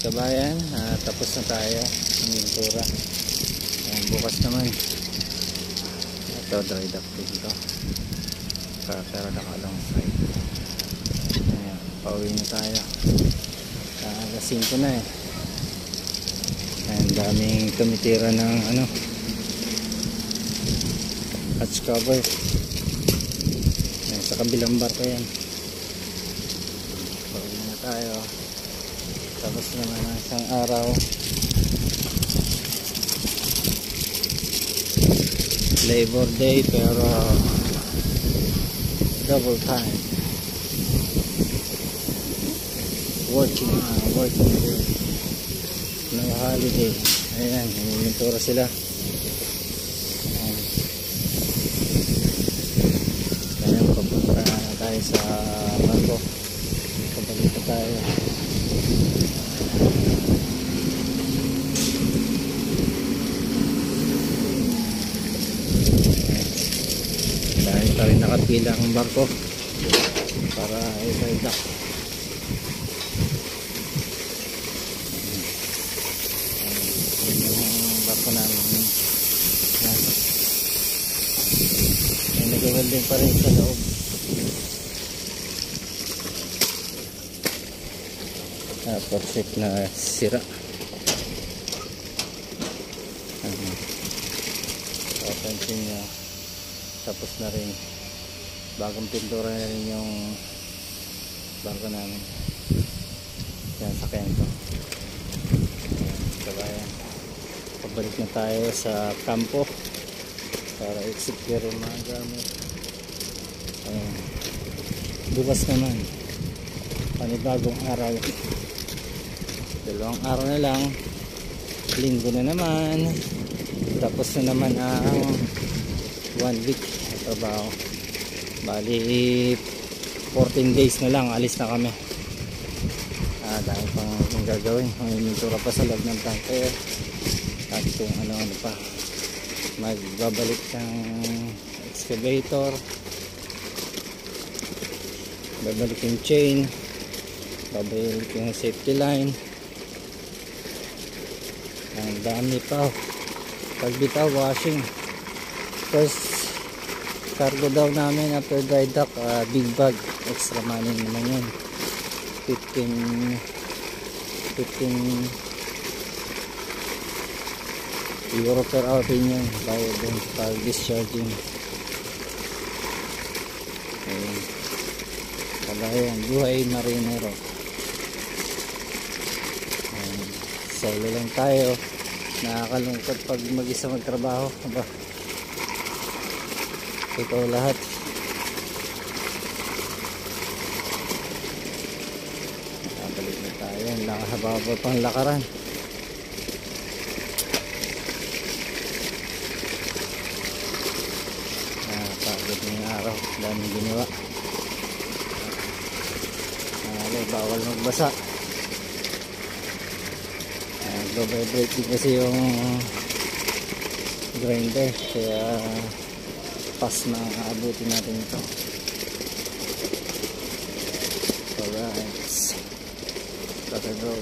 kabayan, tapos na tayo ng pintura. Bukas naman ito dry dock dito pero nakalang side. Ayan, pauwi na tayo. Alas 5 na eh. Ayan, daming tumitira ng hatch cover. Ayan, sa kabilang barko yan. Pauwi na tayo. Tapos naman ang isang araw. Labor Day pero double time. Working day. No holiday. Ayan, humintura sila. Ayan, papunta na tayo sa barko. Pabalik na tayo. Dahil pa rin nakapila ang barko para i-dry dock. Yung barko namin yan. May nag-welding pa rin sa loob. Perfect na sira. Papansin nyo, tapos na rin, bagong pintura na rin yung barko namin. Yan, sakyan ko. Kabayan, pabalik na tayo sa kampo para i-secure yung mga gamit. Bukas naman, panibagong araw. 2 araw na lang, linggo na naman, tapos na naman ang 1 week trabaho. Bali 14 days na lang, alis na kami. Dahil pang gagawin, may pintura pa sa loob ng tanker at kung ano-ano pa. Magbabalik ng excavator, babalik yung chain, babalik yung safety line. Ang dami pa. Pagbitaw, washing. First cargo daw namin after dry dock, big bag, extra money naman yun. 15 euro per hour din yun, bayad din pag discharging. Kalayan, buhay marinero. Solo lang tayo, nakakalungkot pag mag-isa magtrabaho. Aba, ito lahat. Nakabalik na tayo, nakahaba pang lakaran. Pagod na yung araw, daming ginawa. Bawal magbasa. Nagbabibrate din kasi yung grinder, kaya pas na aabutin natin ito. Alright, gotta go.